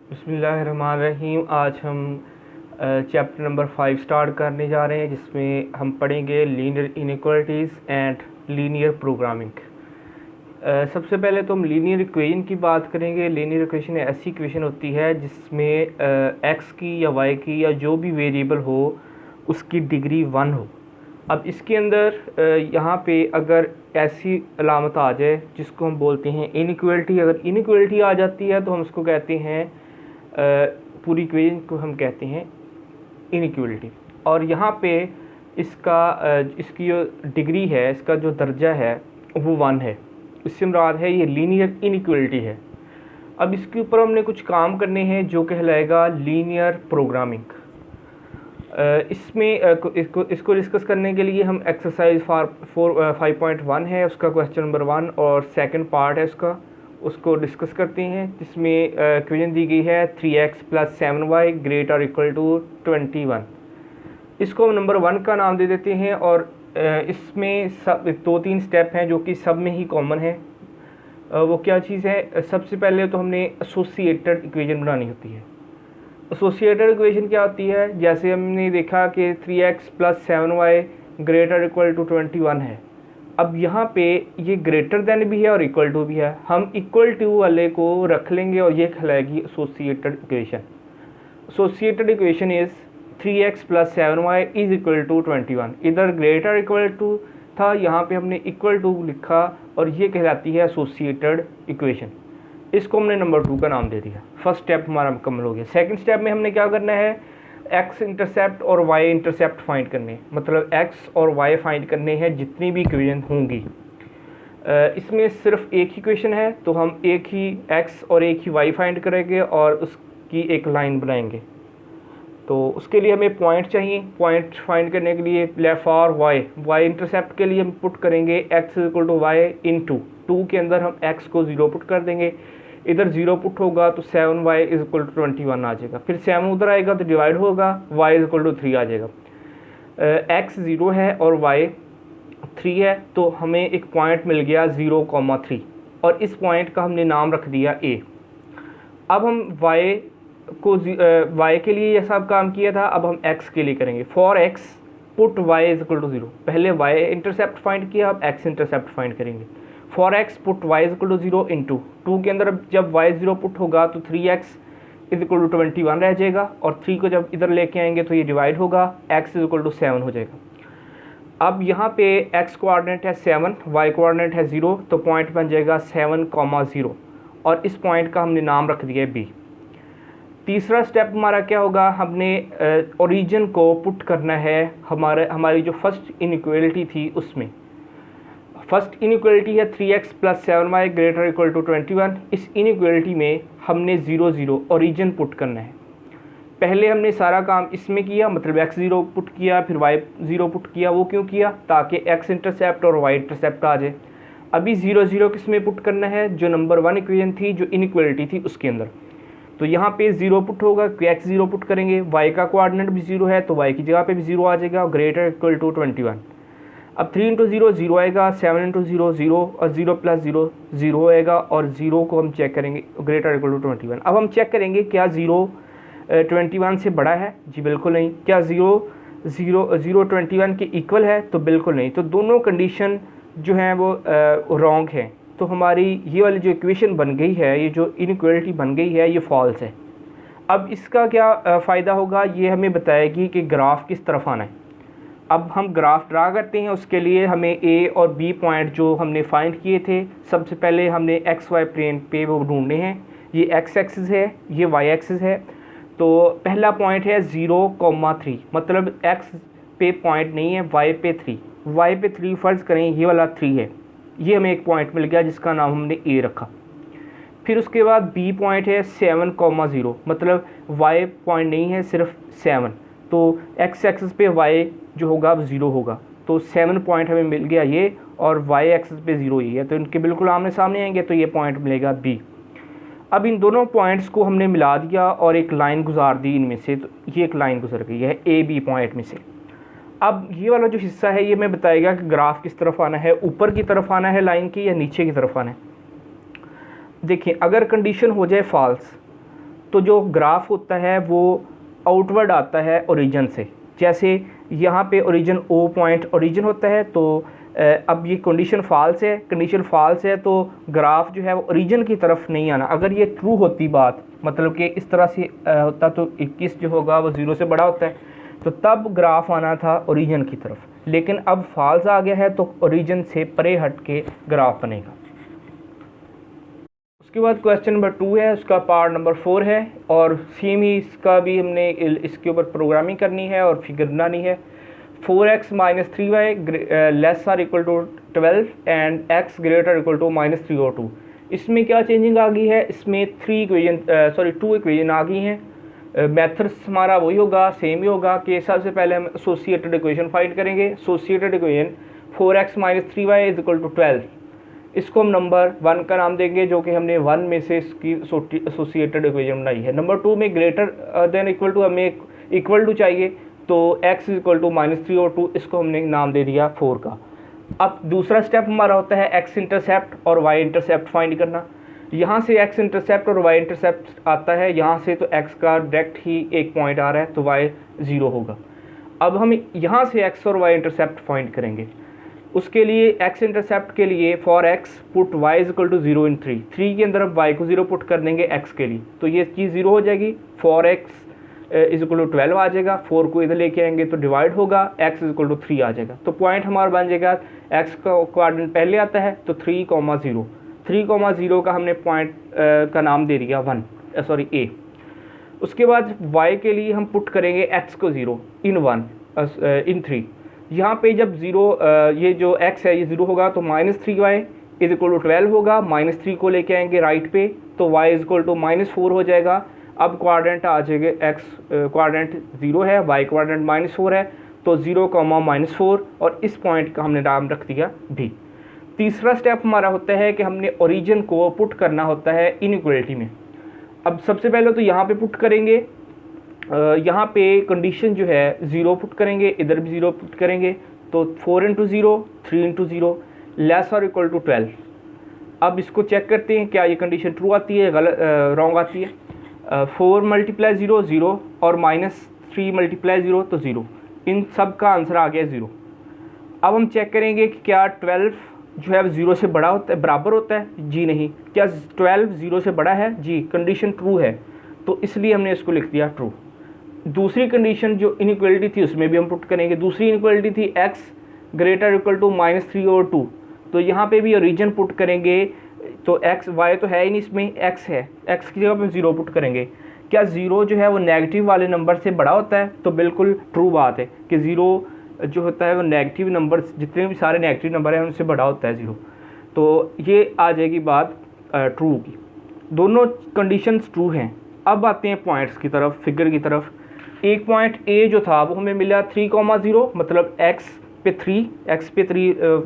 बिस्मिल्लाहिर्रहमानिर्रहीम। आज हम चैप्टर नंबर 5 स्टार्ट करने जा रहे हैं, जिसमें हम पढ़ेंगे linear inequalities and linear programming. सबसे पहले तो हम लीनियर इक्वेशन की बात करेंगे। लीनियर इक्वेशन ऐसी इक्वेशन होती है जिसमें एक्स की या वाई की या जो भी वेरिएबल हो उसकी डिग्री 1 हो। अब इसके अंदर यहाँ पे अगर ऐसी अलामत आ जाए जिसको हम बोलते हैं इनइक्वालिटी, अगर इनइक्वालिटी आ जाती है तो हम उसको कहते हैं पूरी इक्वेशन को हम कहते हैं इनइक्वालिटी। और यहाँ पे इसकी जो डिग्री है, इसका जो दर्जा है वो 1 है। इससे मुराद है ये लीनियर इनइक्वालिटी है। अब इसके ऊपर हमने कुछ काम करने हैं जो कहलाएगा लीनियर प्रोग्रामिंग। इसमें इसको डिस्कस करने के लिए हम एक्सरसाइज 5.1 है उसका क्वेश्चन नंबर 1 और सेकंड पार्ट है उसको डिस्कस करते हैं, जिसमें इक्वेशन दी गई है 3x + 7y greater equal to 21। इसको हम नंबर 1 का नाम दे देते हैं। और इसमें सब 2-3 स्टेप हैं जो कि सब में ही कॉमन है। वो क्या चीज़ है? सबसे पहले तो हमने एसोसिएटेड इक्वेशन बनानी होती है। एसोसिएटेड इक्वेशन क्या होती है? जैसे हमने देखा कि 3x + 7y greater equal to 21 है। अब यहाँ पे ये ग्रेटर देन भी है और इक्वल टू भी है। हम इक्वल टू वाले को रख लेंगे और ये कहलाएगी associated equation. Associated equation is 3x + 7y is equal to 21। इधर ग्रेटर इक्वल टू था, यहाँ पे हमने इक्वल टू लिखा और ये कहलाती है एसोसिएटेड इक्वेशन। इसको हमने नंबर 2 का नाम दे दिया। फर्स्ट स्टेप हमारा मुकम्मल हो गया। सेकंड स्टेप में हमने क्या करना है? एक्स इंटरसेप्ट और वाई इंटरसेप्ट फाइंड करने, मतलब एक्स और वाई फाइंड करने हैं जितनी भी इक्वेशन होंगी। इसमें सिर्फ एक ही इक्वेशन है तो हम एक ही एक्स और एक ही वाई फाइंड करेंगे और उसकी एक लाइन बनाएंगे। तो उसके लिए हमें पॉइंट चाहिए। पॉइंट फाइंड करने के लिए फॉर वाई इंटरसेप्ट के लिए हम पुट करेंगे एक्स इक्वल टू वाई इन 2 के अंदर हम एक्स को 0 पुट कर देंगे। इधर 0 पुट होगा तो 7y इज इक्वल टू 21 आ जाएगा। फिर 7 उधर आएगा तो डिवाइड होगा, y इज इक्वल टू 3 आ जाएगा। x 0 है और y 3 है तो हमें एक पॉइंट मिल गया 0,3 और इस पॉइंट का हमने नाम रख दिया a। अब हम y के लिए ये सब काम किया था, अब हम x के लिए करेंगे। For x put y is equal to 0। पहले y इंटरसेप्ट फाइंड किया, अब x इंटरसेप्ट फाइंड करेंगे। For x put y is equal to 0 in 2 के अंदर जब y 0 पुट होगा तो 3x इज इक्वल टू 21 रह जाएगा और 3 को जब इधर लेके आएंगे तो ये डिवाइड होगा, x इज इक्वल टू 7 हो जाएगा। अब यहाँ पे x कोऑर्डिनेट है 7, y कोऑर्डिनेट है 0 तो पॉइंट बन जाएगा 7,0 और इस पॉइंट का हमने नाम रख दिया है b। तीसरा स्टेप हमारा क्या होगा? हमने ओरिजिन को पुट करना है हमारी जो फर्स्ट इनइक्वालिटी थी उसमें। फर्स्ट इनइक्वालिटी है 3x + 7y greater equal to 21। इस इनइक्वालिटी में हमने 0 0 ओरिजिन पुट करना है। पहले हमने सारा काम इसमें किया, मतलब x 0 पुट किया फिर y 0 पुट किया। वो क्यों किया? ताकि x इंटरसेप्ट और y इंटरसेप्ट आ जाए। अभी 0 0 किस में पुट करना है? जो नंबर 1 इक्वेशन थी, जो इनइक्वालिटी थी उसके अंदर। तो यहाँ पे 0 पुट होगा, x 0 पुट करेंगे, y का कोऑर्डिनेट भी 0 है तो y की जगह पे भी 0 आ जाएगा, ग्रेटर इक्वल टू 21। अब 3 × 0 0 आएगा, 7 × 0 0 और 0 + 0 0 आएगा और 0 को हम चेक करेंगे ग्रेटर इक्वल टू 21। अब हम चेक करेंगे क्या 0 21 से बड़ा है? जी बिल्कुल नहीं। क्या 0 21 के इक्वल है? तो बिल्कुल नहीं। तो दोनों कंडीशन जो हैं वो रॉन्ग हैं। तो हमारी ये वाली जो इक्वेशन बन गई है, ये जो इनइक्वालिटी बन गई है, ये फॉल्स है। अब इसका क्या फ़ायदा होगा? ये हमें बताएगी कि ग्राफ किस तरफ आना है। अब हम ग्राफ ड्रा करते हैं। उसके लिए हमें ए और बी पॉइंट जो हमने फाइंड किए थे, सबसे पहले हमने एक्स वाई प्लेन पे वो ढूंढने हैं। ये एक्स एक्सिस है, ये वाई एक्सिस है। तो पहला पॉइंट है 0,3, मतलब एक्स पे पॉइंट नहीं है, वाई पे 3। वाई पे 3 फ़र्ज़ करें ये वाला 3 है। ये हमें एक पॉइंट मिल गया जिसका नाम हमने ए रखा। फिर उसके बाद बी पॉइंट है 7,0, मतलब वाई पॉइंट नहीं है, सिर्फ 7। तो एक्स एक्सिस पे वाई जो होगा वो 0 होगा। तो 7 पॉइंट हमें मिल गया ये, और वाई एक्सिस पे 0 ही है तो इनके बिल्कुल आमने सामने आएंगे तो ये पॉइंट मिलेगा बी। अब इन दोनों पॉइंट्स को हमने मिला दिया और एक लाइन गुजार दी इनमें से, तो ये एक लाइन गुजर गई है ए बी पॉइंट में से। अब ये वाला जो हिस्सा है ये हमें बताएगा कि ग्राफ किस तरफ आना है, ऊपर की तरफ आना है लाइन की या नीचे की तरफ आना है। देखिए अगर कंडीशन हो जाए फॉल्स तो जो ग्राफ होता है वो आउटवर्ड आता है ओरिजिन से। जैसे यहाँ पे ओरिजिन ओ पॉइंट ओरिजिन होता है, तो अब ये कंडीशन फॉल्स है, कंडीशन फॉल्स है तो ग्राफ जो है वो ओरिजिन की तरफ नहीं आना। अगर ये ट्रू होती बात, मतलब कि इस तरह से होता तो 21 जो होगा वो 0 से बड़ा होता है, तो तब ग्राफ आना था ओरिजिन की तरफ, लेकिन अब फॉल्स आ गया है तो ओरिजिन से परे हट के ग्राफ बनेगा। उसके बाद क्वेश्चन नंबर 2 है, उसका पार्ट नंबर 4 है और सेम ही इसका भी हमने इसके ऊपर प्रोग्रामिंग करनी है और फिगर बनानी है। 4x - 3y less or equal to 12 and x greater equal to -3/2। इसमें क्या चेंजिंग आ गई है, इसमें 2 इक्वेशन आ गई हैं। मेथड्स हमारा वही होगा, सेम ही होगा कि सबसे पहले हम एसोसिएटेड इक्वेशन फाइंड करेंगे। Associated equation 4x - 3y is equal to 12, इसको हम नंबर 1 का नाम देंगे, जो कि हमने 1 में से इसकी एसोसिएटेड इक्वेशन बनाई है। नंबर 2 में ग्रेटर देन इक्वल टू, हमें इक्वल टू चाहिए, तो x इक्वल टू -3/2, इसको हमने नाम दे दिया 4 का। अब दूसरा स्टेप हमारा होता है x इंटरसेप्ट और y इंटरसेप्ट फाइंड करना। यहाँ से x इंटरसेप्ट और y इंटरसेप्ट आता है, यहाँ से तो x का डायरेक्ट ही एक पॉइंट आ रहा है तो y 0 होगा। अब हम यहाँ से x और y इंटरसेप्ट फाइंड करेंगे। उसके लिए x इंटरसेप्ट के लिए for x put y is equal to 0 in 3 के अंदर अब y को 0 पुट कर देंगे x के लिए, तो ये चीज़ 0 हो जाएगी। For x is equal to 12 आ जाएगा, 4 को इधर लेके आएंगे तो डिवाइड होगा, x इज इक्वल टू 3 आ जाएगा। तो पॉइंट हमारा बन जाएगा, x का कोऑर्डिनेट पहले आता है तो 3,0, 3,0 का हमने पॉइंट का नाम दे दिया a। उसके बाद y के लिए हम पुट करेंगे x को 0 इन 3। यहाँ पे जब 0 ये जो x है ये 0 होगा तो -3y इज इक्वल टू 12 होगा, -3 को लेके आएंगे राइट पे तो y इज इक्वल टू -4 हो जाएगा। अब कोऑर्डिनेट आ जाएगा, x कोऑर्डिनेट 0 है, y कोऑर्डिनेट -4 है, तो 0, -4 और इस पॉइंट का हमने नाम रख दिया b। तीसरा स्टेप हमारा होता है कि हमने ओरिजिन को पुट करना होता है इनइक्वलिटी में। अब सबसे पहले तो यहाँ पे पुट करेंगे, यहाँ पे कंडीशन जो है 0 पुट करेंगे, इधर भी 0 पुट करेंगे, तो 4 × 0 3 × 0 लेस और इक्वल टू 12। अब इसको चेक करते हैं क्या ये कंडीशन ट्रू आती है गलत रॉन्ग आती है। 4 × 0 0 और -3 × 0 तो 0, इन सब का आंसर आ गया 0। अब हम चेक करेंगे कि क्या 12 जो है 0 से बड़ा होता है, बराबर होता है, जी नहीं। क्या 12 0 से बड़ा है, जी, कंडीशन ट्रू है, तो इसलिए हमने इसको लिख दिया ट्रू। दूसरी कंडीशन जो इनइक्वलिटी थी उसमें भी हम पुट करेंगे। दूसरी इनइक्वलिटी थी x ग्रेटर इक्वल टू -3/2, तो यहाँ पे भी ओरिजिन पुट करेंगे, तो x y तो है ही नहीं, इसमें x है, x की जगह पे 0 पुट करेंगे। क्या 0 जो है वो नेगेटिव वाले नंबर से बड़ा होता है, तो बिल्कुल ट्रू बात है कि 0 जो होता है वो नेगेटिव नंबर, जितने भी सारे नेगेटिव नंबर हैं उनसे बड़ा होता है 0, तो ये आ जाएगी बात ट्रू की। दोनों कंडीशंस ट्रू हैं। अब आते हैं पॉइंट्स की तरफ, फिगर की तरफ। एक पॉइंट A जो था वो हमें मिला 3,0, मतलब x पे 3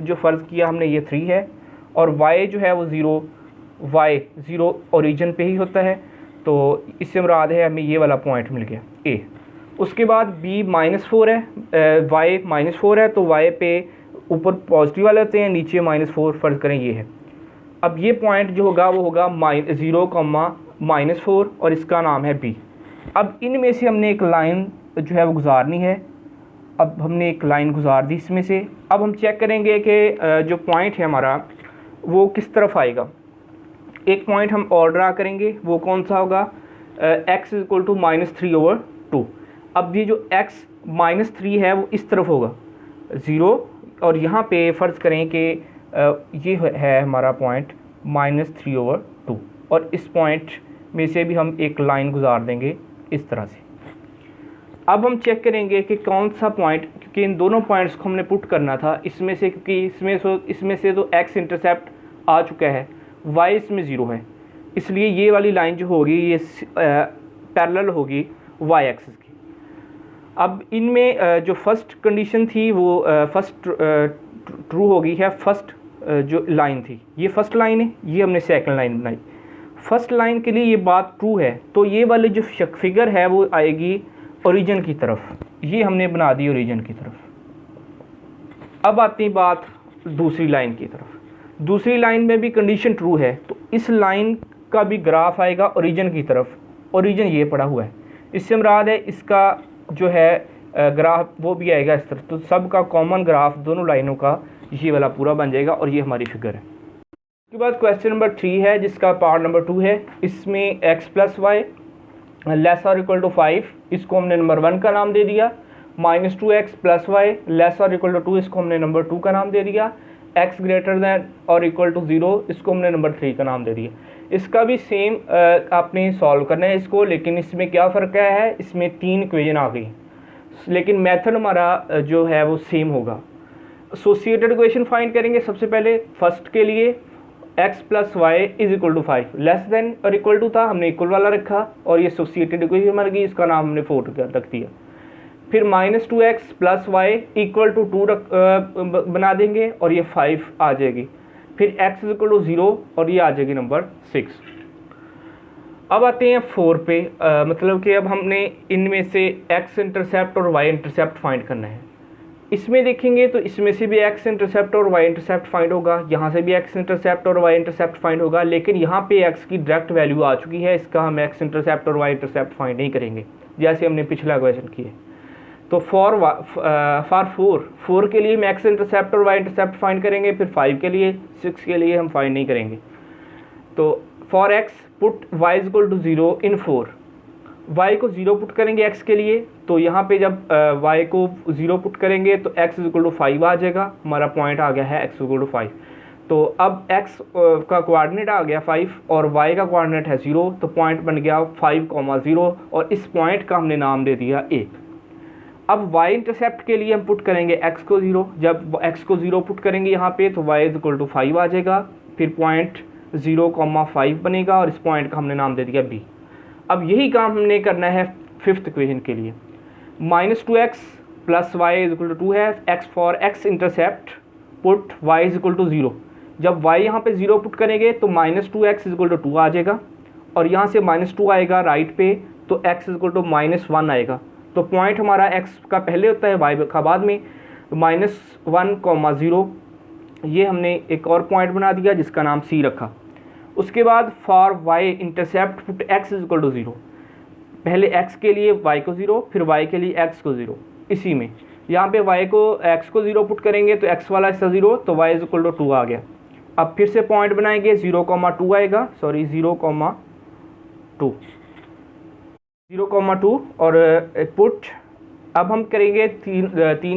जो फ़र्ज़ किया हमने ये 3 है, और y जो है वो 0, y 0 ओरिजिन पे ही होता है, तो इससे मुराद है हमें ये वाला पॉइंट मिल गया A। उसके बाद B -4 है, y -4 है, तो y पे ऊपर पॉजिटिव वाले होते हैं, नीचे -4 फ़र्ज़ करें ये है। अब ये पॉइंट जो होगा वो होगा 0, -4 और इसका नाम है B। अब इनमें से हमने एक लाइन जो है वो गुजारनी है। अब हमने एक लाइन गुजार दी इसमें से। अब हम चेक करेंगे कि जो पॉइंट है हमारा वो किस तरफ आएगा। एक पॉइंट हम और ड्रा करेंगे, वो कौन सा होगा, x इज इक्वल टू -3/2। अब ये जो x -3 है वो इस तरफ होगा 0, और यहाँ पे फ़र्ज़ करें कि ये है हमारा पॉइंट -3/2, और इस पॉइंट में से भी हम एक लाइन गुजार देंगे इस तरह से। अब हम चेक करेंगे कि कौन सा पॉइंट, क्योंकि इन दोनों पॉइंट्स को हमने पुट करना था इसमें से, क्योंकि इसमें से तो x इंटरसेप्ट आ चुका है, y इसमें 0 है, इसलिए ये वाली लाइन जो होगी ये पैरेलल होगी y एक्सिस की। अब इनमें जो फर्स्ट कंडीशन थी वो फर्स्ट ट्रू होगी है, फर्स्ट जो लाइन थी ये फर्स्ट लाइन है, ये हमने सेकंड लाइन बनाई। फर्स्ट लाइन के लिए ये बात ट्रू है, तो ये वाली जो फिगर है वो आएगी ओरिजिन की तरफ, ये हमने बना दी ओरिजिन की तरफ। अब आती है बात दूसरी लाइन की तरफ। दूसरी लाइन में भी कंडीशन ट्रू है, तो इस लाइन का भी ग्राफ आएगा ओरिजिन की तरफ, ओरिजिन ये पड़ा हुआ है। इससे मुराद है इसका जो है ग्राफ वो भी आएगा इस तरह, तो सब का कॉमन ग्राफ दोनों लाइनों का ये वाला पूरा बन जाएगा और ये हमारी फिगर है। उसके बाद क्वेश्चन नंबर 3 है जिसका पार्ट नंबर 2 है। इसमें x प्लस वाई लेस और इक्वल टू 5, इसको हमने नंबर 1 का नाम दे दिया। -2x प्लस वाई लेस और इक्वल टू 2, इसको हमने नंबर 2 का नाम दे दिया। x ग्रेटर दैन और इक्वल टू 0, इसको हमने नंबर 3 का नाम दे दिया। इसका भी सेम आपने सॉल्व करना है इसको, लेकिन इसमें क्या फ़र्क है, इसमें 3 इक्वेशन आ गई, लेकिन मेथड हमारा जो है वो सेम होगा। एसोसिएटेड इक्वेशन फाइंड करेंगे सबसे पहले। फर्स्ट के लिए x plus y is equal to 5, less than और इक्वल टू था, हमने इक्वल वाला रखा और ये एसोसिएटेड इक्वेशन बन गई, इसका नाम हमने 4 रख दिया। फिर -2x plus Y equal to 2 बना देंगे और ये 5 आ जाएगी। फिर x इज इक्वल टू 0 और ये आ जाएगी नंबर 6। अब आते हैं 4 पे, मतलब कि अब हमने इनमें से x इंटरसेप्ट और y इंटरसेप्ट फाइंड करना है। इसमें देखेंगे तो इसमें से भी x इंटरसेप्ट और y इंटरसेप्ट फाइंड होगा, यहाँ से भी x इंटरसेप्ट और y इंटरसेप्ट फाइंड होगा, लेकिन यहाँ पे x की डायरेक्ट वैल्यू आ चुकी है, इसका हम x इंटरसेप्ट और y इंटरसेप्ट फाइंड नहीं करेंगे जैसे हमने पिछला क्वेश्चन किए। तो फॉर 4 के लिए हम x इंटरसेप्ट और y इंटरसेप्ट फाइंड करेंगे, फिर 5 के लिए, 6 के लिए हम फाइंड नहीं करेंगे। तो for x put y is equal to 0 in 4, y को 0 पुट करेंगे x के लिए, तो यहाँ पे जब y को 0 पुट करेंगे तो x इज इक्वल टू 5 आ जाएगा, हमारा पॉइंट आ गया है x इज इक्वल टू 5। तो अब x का कोऑर्डिनेट आ गया 5 और y का कोऑर्डिनेट है 0, तो पॉइंट बन गया 5,0 और इस पॉइंट का हमने नाम दे दिया a। अब y इंटरसेप्ट के लिए हम पुट करेंगे x को 0, जब x को 0 पुट करेंगे यहाँ पे तो y इज इक्वल टू 5 आ जाएगा, फिर पॉइंट 0,5 बनेगा और इस पॉइंट का हमने नाम दे दिया b। अब यही काम हमने करना है 5th इक्वेशन के लिए। -2x plus y is equal to 2 है, x for x intercept put y is equal to 0। जब y यहाँ पे 0 पुट करेंगे तो -2x इज इक्वल टू 2 आ जाएगा और यहाँ से -2 आएगा राइट पे, तो x इज इक्वल टू -1 आएगा। तो पॉइंट हमारा x का पहले होता है y का बाद में, -1,0, ये हमने एक और पॉइंट बना दिया जिसका नाम c रखा। उसके बाद for y intercept put x is equal to 0, पहले x के लिए y को 0, फिर y के लिए x को 0। इसी में यहाँ पे y को x को 0 पुट करेंगे तो x वाला हिस्सा 0, तो y इज इक्वल टू 2 आ गया। अब फिर से पॉइंट बनाएंगे 0,2 आएगा, सॉरी 0,2 और पुट। अब हम करेंगे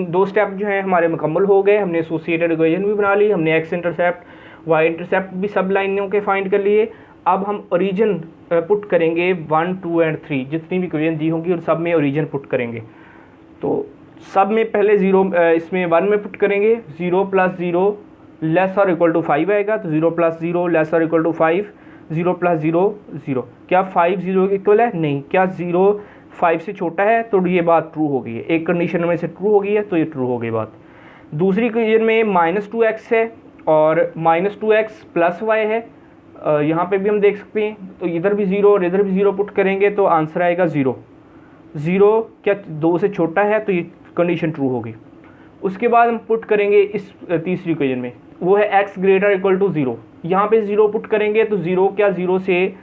दो स्टेप जो हैं हमारे मुकम्मल हो गए। हमने एसोसिएटेड इक्वेशन भी बना ली, हमने x इंटरसेप्ट y इंटरसेप्ट भी सब लाइनों के फाइंड कर लिए। अब हम ओरिजिन पुट करेंगे 1, 2 एंड 3, जितनी भी इक्वेशन दी होंगी और सब में ओरिजिन पुट करेंगे। तो सब में पहले 0 इसमें 1 में पुट करेंगे, 0 + 0 लेस और इक्वल टू 5 आएगा, तो 0 + 0 लेस और इक्वल टू 5, 0 + 0 0। क्या 5 0 के इक्वल है? नहीं। क्या 0 5 से छोटा है? तो ये बात ट्रू हो गई है, एक कंडीशन में से ट्रू हो गई है, तो ये ट्रू हो गई बात। दूसरी कंडीशन में -2x है और -2x प्लस वाई है, यहाँ पे भी हम देख सकते हैं, तो इधर भी 0 और इधर भी 0 पुट करेंगे तो आंसर आएगा 0। 0 क्या 2 से छोटा है? तो ये कंडीशन ट्रू होगी। उसके बाद हम पुट करेंगे इस तीसरी इक्वेशन में, वो है x ग्रेटर इक्वल टू 0। यहाँ पे 0 पुट करेंगे तो 0 क्या 0 से,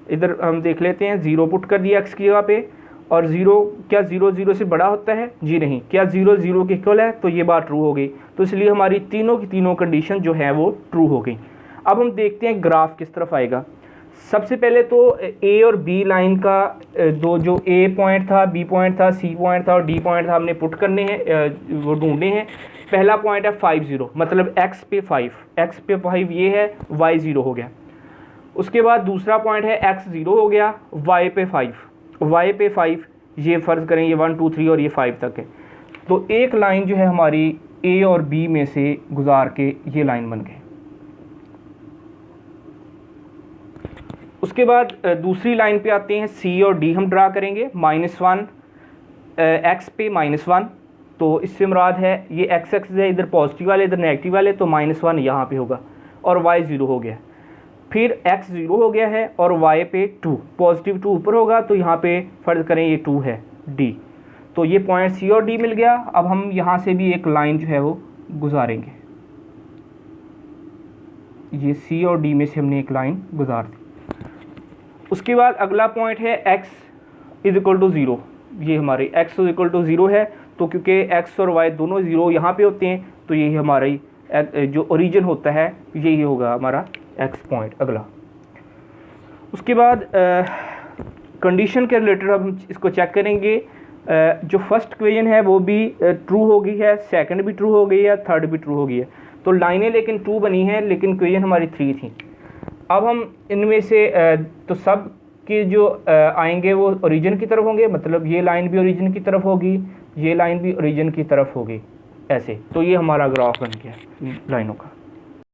इधर हम देख लेते हैं, 0 पुट कर दिया x की जगह पे, और 0 क्या 0 0 से बड़ा होता है? जी नहीं। क्या 0 0 के इक्वल है? तो ये बात ट्रू हो गई। तो इसलिए हमारी तीनों की तीनों कंडीशन जो है वो ट्रू हो गई। अब हम देखते हैं ग्राफ किस तरफ आएगा। सबसे पहले तो ए और बी लाइन का दो, जो ए पॉइंट था, बी पॉइंट था, सी पॉइंट था और डी पॉइंट था, हमने पुट करने हैं, वो ढूंढने हैं। पहला पॉइंट है 5 0, मतलब x पे 5 ये है, y 0 हो गया। उसके बाद दूसरा पॉइंट है x 0 हो गया, y पे 5, ये फ़र्ज़ करें ये 1 2 3 और ये 5 तक है। तो एक लाइन जो है हमारी ए और बी में से गुजार के ये लाइन बन गई। उसके बाद दूसरी लाइन पे आते हैं, सी और डी हम ड्रा करेंगे। -1 x पे -1, तो इससे मुराद है ये x एक्सिस है, इधर पॉजिटिव वाले इधर नेगेटिव वाले, तो -1 यहाँ पे होगा और y 0 हो गया। फिर x 0 हो गया है और y पे 2, पॉजिटिव 2 ऊपर होगा, तो यहाँ पे फ़र्ज़ करें ये 2 है, d। तो ये पॉइंट सी और डी मिल गया। अब हम यहाँ से भी एक लाइन जो है वो गुजारेंगे, ये सी और डी में से हमने एक लाइन गुजार दी। उसके बाद अगला पॉइंट है x इज इक्वल टू 0, ये हमारी x इज इक्वल टू 0 है, तो क्योंकि x और y दोनों 0 यहाँ पे होते हैं, तो यही हमारी जो ओरिजिन होता है यही होगा हमारा x पॉइंट अगला। उसके बाद कंडीशन के रिलेटेड हम इसको चेक करेंगे। जो फर्स्ट इक्वेशन है वो भी ट्रू हो गई है, सेकंड भी ट्रू हो गई है, थर्ड भी ट्रू हो गई है, तो लाइनें लेकिन 2 बनी हैं, लेकिन इक्वेशन हमारी 3 थी। अब हम इनमें से तो सब के जो आएंगे वो ओरिजिन की तरफ होंगे, मतलब ये लाइन भी ओरिजिन की तरफ होगी, ये लाइन भी ओरिजिन की तरफ होगी, ऐसे। तो ये हमारा ग्राफ बन गया लाइनों का।